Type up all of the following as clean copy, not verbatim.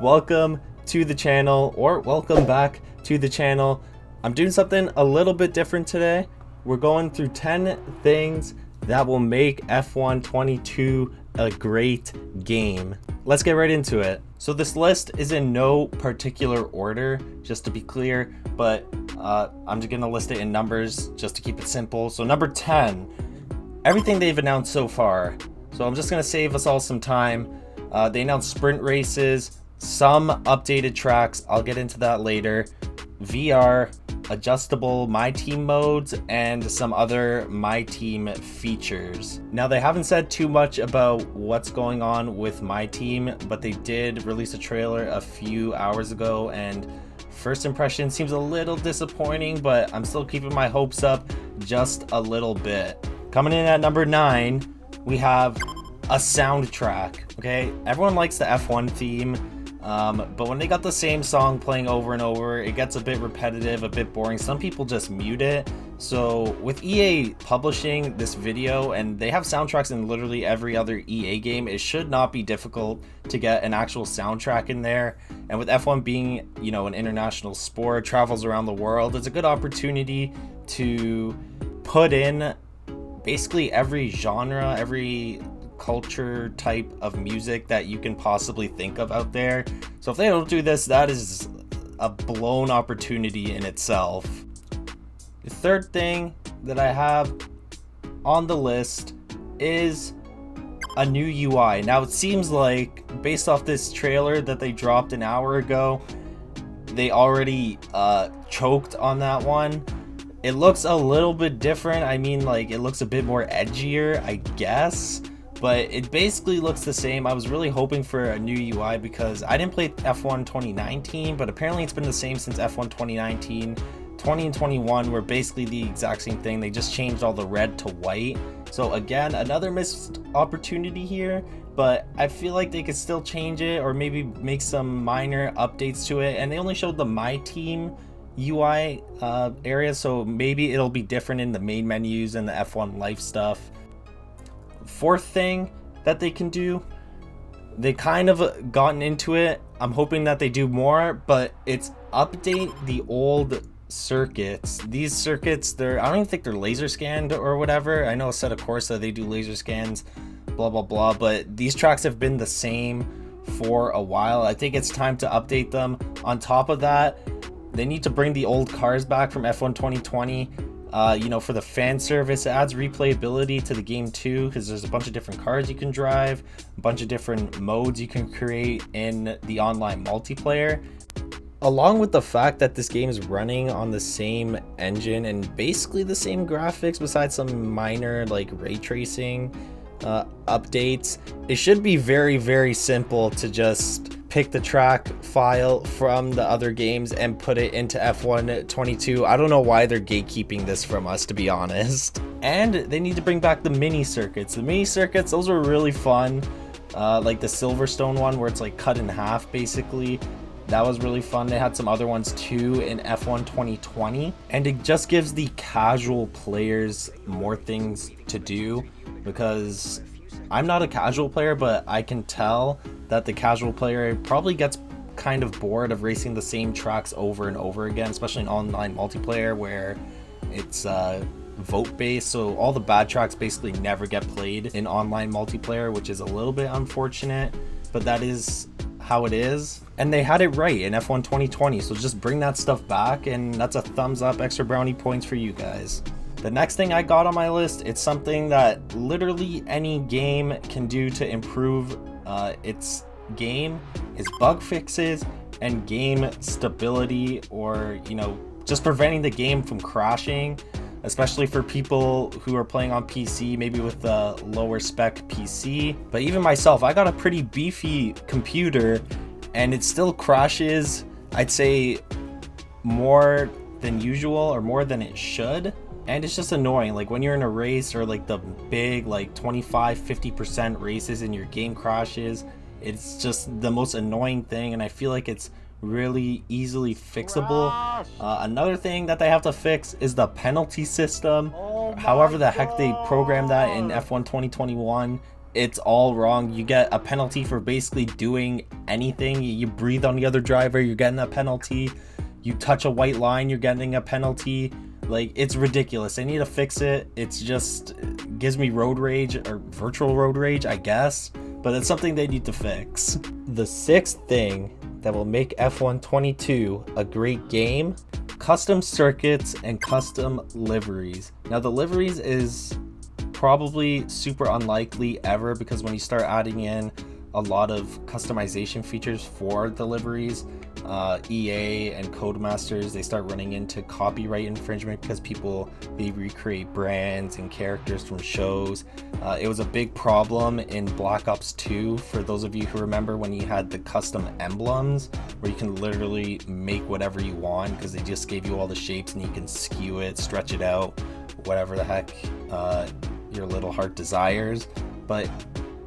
welcome to the channel, or welcome back to the channel. I'm doing something a little bit different today. We're going through 10 things that will make F1 22 a great game. Let's get right into it. So this list is in no particular order, just to be clear, but I'm just gonna list it in numbers just to keep it simple. So number 10, everything they've announced so far. So I'm just gonna save us all some time. They announced sprint races, some updated tracks, I'll get into that later, VR, adjustable My Team modes, and some other My Team features. Now, they haven't said too much about what's going on with My Team, but they did release a trailer a few hours ago, and first impression seems a little disappointing, but I'm still keeping my hopes up just a little bit. Coming in at number 9, we have a soundtrack. Okay, everyone likes the F1 theme, but when they got the same song playing over and over, it gets a bit repetitive, a bit boring. Some people just mute it. So with EA publishing this video, and they have soundtracks in literally every other EA game, it should not be difficult to get an actual soundtrack in there. And with F1 being, you know, an international sport, travels around the world, it's a good opportunity to put in basically every genre, every culture type of music that you can possibly think of out there. So if they don't do this, that is a blown opportunity in itself. The third thing that I have on the list is a new UI. Now, it seems like, based off this trailer that they dropped an hour ago, they already choked on that one. It looks a little bit different. I mean, like, it looks a bit more edgier, I guess, but it basically looks the same. I was really hoping for a new UI because I didn't play F1 2019, but apparently it's been the same since F1 2019. 20 and 21 were basically the exact same thing. They just changed all the red to white. So again, another missed opportunity here, but I feel like they could still change it or maybe make some minor updates to it. And they only showed the My Team UI area, so maybe it'll be different in the main menus and the F1 Life stuff. Fourth thing that they can do, they kind of gotten into it. I'm hoping that they do more, but it's update the old circuits. These circuits, I don't even think they're laser scanned or whatever. I know Assetto Corsa, they do laser scans, blah blah blah, but these tracks have been the same for a while. I think it's time to update them. On top of that, they need to bring the old cars back from F1 2020. You know, for the fan service, it adds replayability to the game too, because there's a bunch of different cars you can drive, a bunch of different modes you can create in the online multiplayer. Along with the fact that this game is running on the same engine and basically the same graphics, besides some minor like ray tracing updates, it should be very, very simple to just pick the track file from the other games and put it into F1 22. I don't know why they're gatekeeping this from us, to be honest. And they need to bring back the mini circuits. The mini circuits, those were really fun. Like the Silverstone one where it's like cut in half basically. That was really fun. They had some other ones too in F1 2020. And it just gives the casual players more things to do, because I'm not a casual player, but I can tell that the casual player probably gets kind of bored of racing the same tracks over and over again, especially in online multiplayer where it's vote based. So all the bad tracks basically never get played in online multiplayer, which is a little bit unfortunate, but that is how it is. And they had it right in F1 2020, so just bring that stuff back, and that's a thumbs up, extra brownie points for you guys. The next thing I got on my list, it's something that literally any game can do to improve its game, is bug fixes and game stability, or, you know, just preventing the game from crashing, especially for people who are playing on PC, maybe with a lower spec PC. But even myself, I got a pretty beefy computer and it still crashes, I'd say more than usual or more than it should. And it's just annoying, like when you're in a race or like the big like 25-50% races and your game crashes, it's just the most annoying thing, and I feel like it's really easily fixable. Another thing that they have to fix is the penalty system. However the heck they programmed that in F1 2021, it's all wrong. You get a penalty for basically doing anything. You breathe on the other driver, you're getting a penalty. You touch a white line, you're getting a penalty. Like, it's ridiculous. They need to fix it. It's just, it gives me road rage, or virtual road rage, I guess. But it's something they need to fix. The sixth thing that will make F1 22 a great game: custom circuits and custom liveries. Now, the liveries is probably super unlikely ever, because when you start adding in a lot of customization features for the liveries, EA and Codemasters, they start running into copyright infringement because they recreate brands and characters from shows. It was a big problem in Black Ops 2, for those of you who remember, when you had the custom emblems where you can literally make whatever you want, because they just gave you all the shapes and you can skew it, stretch it out, whatever the heck your little heart desires. But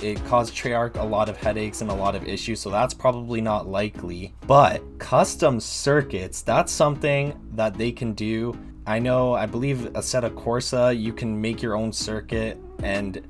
it caused Treyarch a lot of headaches and a lot of issues, so that's probably not likely. But custom circuits, that's something that they can do. I believe Assetto Corsa, you can make your own circuit, and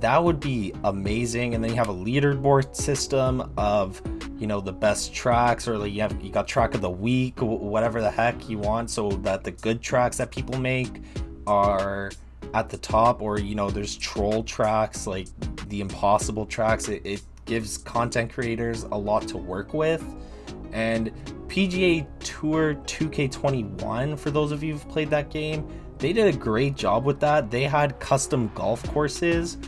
that would be amazing. And then you have a leaderboard system of, you know, the best tracks, or like you got track of the week, whatever the heck you want, so that the good tracks that people make are at the top. Or, you know, there's troll tracks, like the impossible tracks. It gives content creators a lot to work with. And PGA Tour 2K21, for those of you who've played that game, they did a great job with that. They had custom golf courses,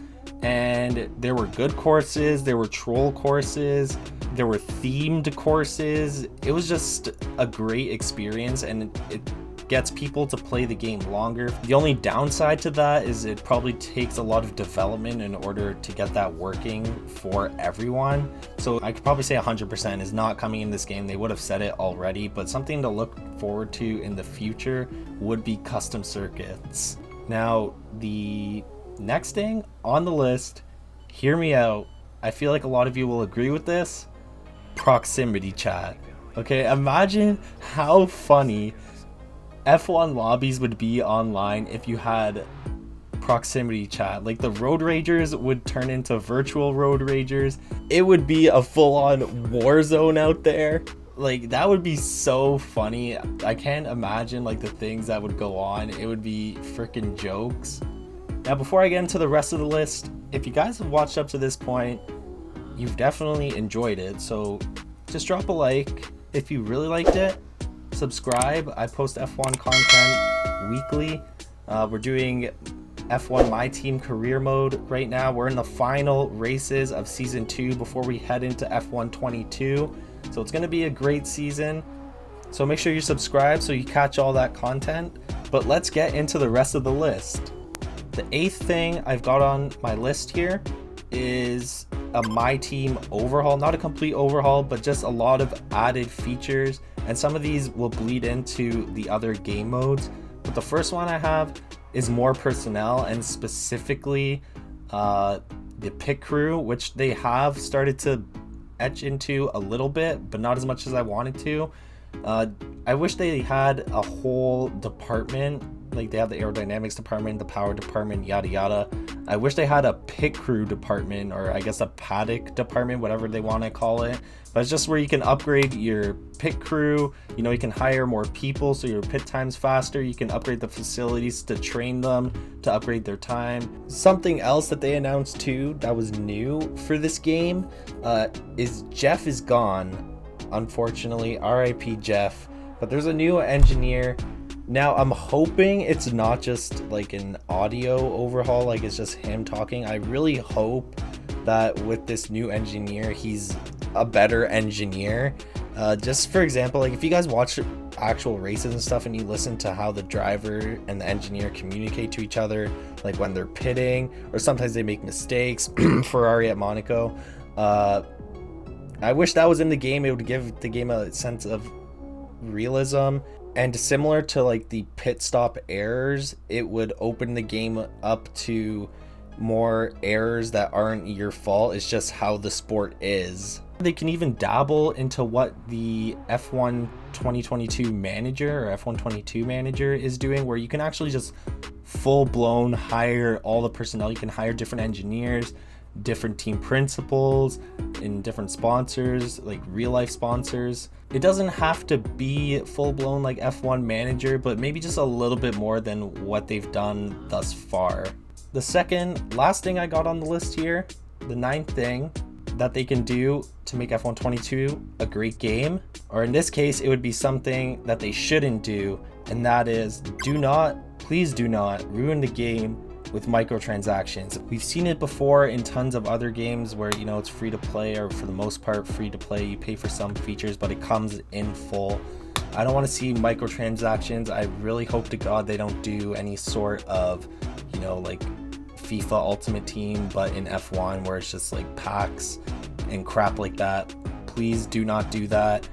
and there were good courses, there were troll courses, there were themed courses. It was just a great experience, and it gets people to play the game longer. The only downside to that is it probably takes a lot of development in order to get that working for everyone. So I could probably say 100% is not coming in this game. They would have said it already, but something to look forward to in the future would be custom circuits. Now, the next thing on the list, hear me out, I feel like a lot of you will agree with this: proximity chat. Okay, imagine how funny F1 lobbies would be online if you had proximity chat. Like, the road ragers would turn into virtual road ragers. It would be a full-on war zone out there. Like, that would be so funny. I can't imagine like the things that would go on. It would be freaking jokes. Now, before I get into the rest of the list, if you guys have watched up to this point, you've definitely enjoyed it. So just drop a like if you really liked it. Subscribe. I post F1 content weekly. We're doing F1 My Team career mode right now. We're in the final races of season 2 before we head into F1 22. So it's going to be a great season. So make sure you subscribe so you catch all that content. But let's get into the rest of the list. The 8th thing I've got on my list here is a My Team overhaul. Not a complete overhaul, but just a lot of added features. And some of these will bleed into the other game modes. But the first one I have is more personnel, and specifically the pit crew, which they have started to etch into a little bit, but not as much as I wanted to. I wish they had a whole department. Like, they have the aerodynamics department, the power department, yada yada. I wish they had a pit crew department, or I guess a paddock department, whatever they want to call it. But it's just where you can upgrade your pit crew. You know, you can hire more people so your pit time's faster. You can upgrade the facilities to train them, to upgrade their time. Something else that they announced too that was new for this game is Jeff is gone. Unfortunately, RIP Jeff. But there's a new engineer. Now, I'm hoping it's not just like an audio overhaul, like it's just him talking. I really hope that with this new engineer, he's a better engineer. Just for example, like if you guys watch actual races and stuff and you listen to how the driver and the engineer communicate to each other, like when they're pitting, or sometimes they make mistakes, Ferrari at Monaco. I wish that was in the game. It would give the game a sense of realism. And similar to like the pit stop errors, it would open the game up to more errors that aren't your fault. It's just how the sport is. They can even dabble into what the F1 2022 manager or F1 22 manager is doing, where you can actually just full-blown hire all the personnel. You can hire different engineers. different team principals and different sponsors, like real life sponsors. It doesn't have to be full-blown like F1 manager, but maybe just a little bit more than what they've done thus far. The second last thing I got on the list here, the ninth thing that they can do to make F1 22 a great game, or in this case it would be something that they shouldn't do, and that is please do not ruin the game with microtransactions. We've seen it before in tons of other games where, you know, it's free to play, or for the most part free to play. You pay for some features, but it comes in full. I don't want to see microtransactions. I really hope to God they don't do any sort of, you know, like FIFA Ultimate Team, but in F1 where it's just like packs and crap like that. Please do not do that.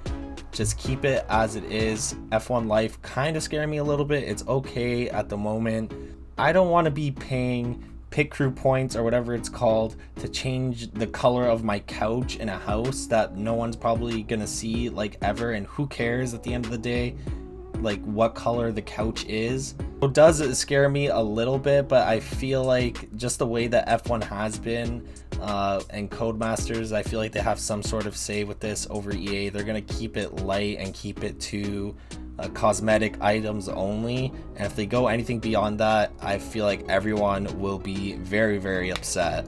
Just keep it as it is. F1 Life kind of scared me a little bit. It's okay at the moment. I don't want to be paying pit crew points or whatever it's called to change the color of my couch in a house that no one's probably gonna see like ever, and who cares at the end of the day like what color the couch is. It does scare me a little bit, but I feel like just the way that F1 has been and Codemasters, I feel like they have some sort of say with this over EA. They're gonna keep it light and keep it to cosmetic items only, and if they go anything beyond that, I feel like everyone will be very, very upset.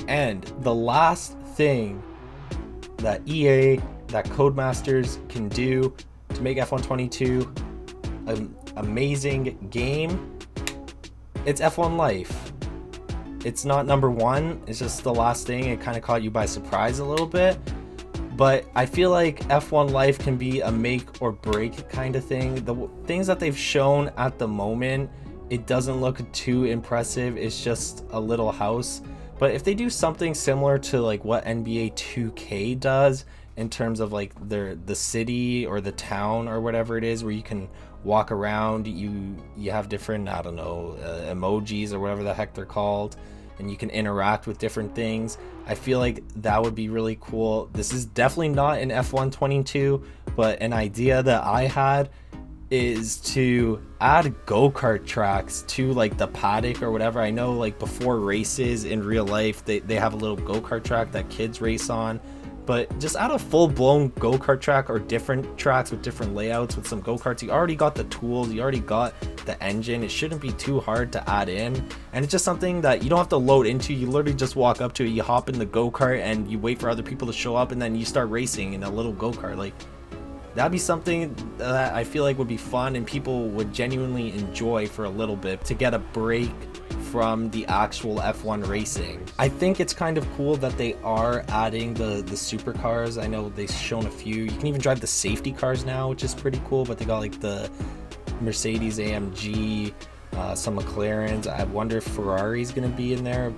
And the last thing that EA, that Codemasters can do to make F1 22 an amazing game, it's F1 Life. It's not number one, it's just the last thing. It kind of caught you by surprise a little bit, but I feel like F1 Life can be a make or break kind of thing. The things that they've shown at the moment, it doesn't look too impressive. It's just a little house. But if they do something similar to like what NBA 2K does in terms of like the city or the town or whatever it is, where you can walk around, you have different, I don't know, emojis or whatever the heck they're called, and you can interact with different things. I feel like that would be really cool. This is definitely not in F1 22, but an idea that I had is to add go-kart tracks to like the paddock or whatever. I know like before races in real life, they have a little go-kart track that kids race on, but just add a full-blown go-kart track or different tracks with different layouts with some go-karts. You already got the tools, you already got the engine. It shouldn't be too hard to add in, and it's just something that you don't have to load into. You literally just walk up to it, you hop in the go-kart, and you wait for other people to show up, and then you start racing in a little go-kart. Like, that'd be something that I feel like would be fun and people would genuinely enjoy for a little bit, to get a break from the actual F1 racing. I think it's kind of cool that they are adding the supercars. I know they've shown a few. You can even drive the safety cars now, which is pretty cool, but they got like the Mercedes AMG, some McLarens. I wonder if Ferrari's gonna be in there.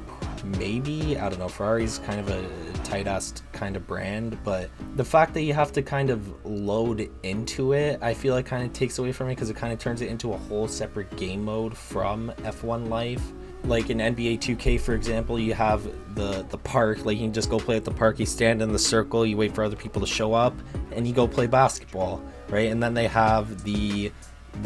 Maybe, I don't know. Ferrari's kind of a tight-ass kind of brand, but the fact that you have to kind of load into it, I feel like kind of takes away from it, because it kind of turns it into a whole separate game mode from F1 Life. Like in NBA 2K, for example, you have the park. Like, you can just go play at the park. You stand in the circle, you wait for other people to show up, and you go play basketball, right? And then they have the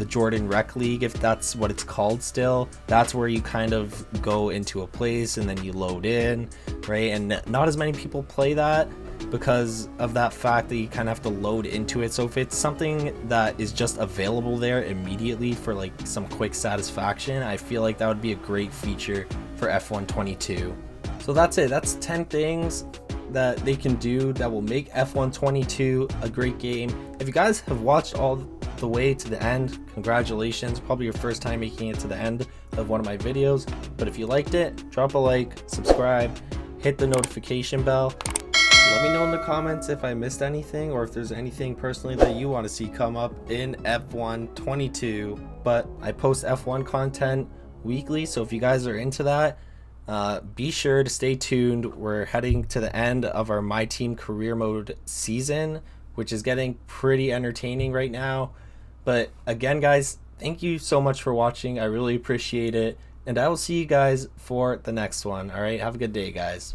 Jordan Rec League, if that's what it's called still. That's where you kind of go into a place and then you load in, right? And not as many people play that because of that fact that you kind of have to load into it. So if it's something that is just available there immediately for like some quick satisfaction, I feel like that would be a great feature for F1 22. So that's it. That's 10 things that they can do that will make F1 22 a great game. If you guys have watched all the way to the end, congratulations. Probably your first time making it to the end of one of my videos, but if you liked it, drop a like, subscribe, hit the notification bell. Let me know in the comments if I missed anything, or if there's anything personally that you want to see come up in F1 22. But I post F1 content weekly, so if you guys are into that, be sure to stay tuned. We're heading to the end of our My Team Career Mode season, which is getting pretty entertaining right now. But again, guys, thank you so much for watching. I really appreciate it, and I will see you guys for the next one. All right, have a good day, guys.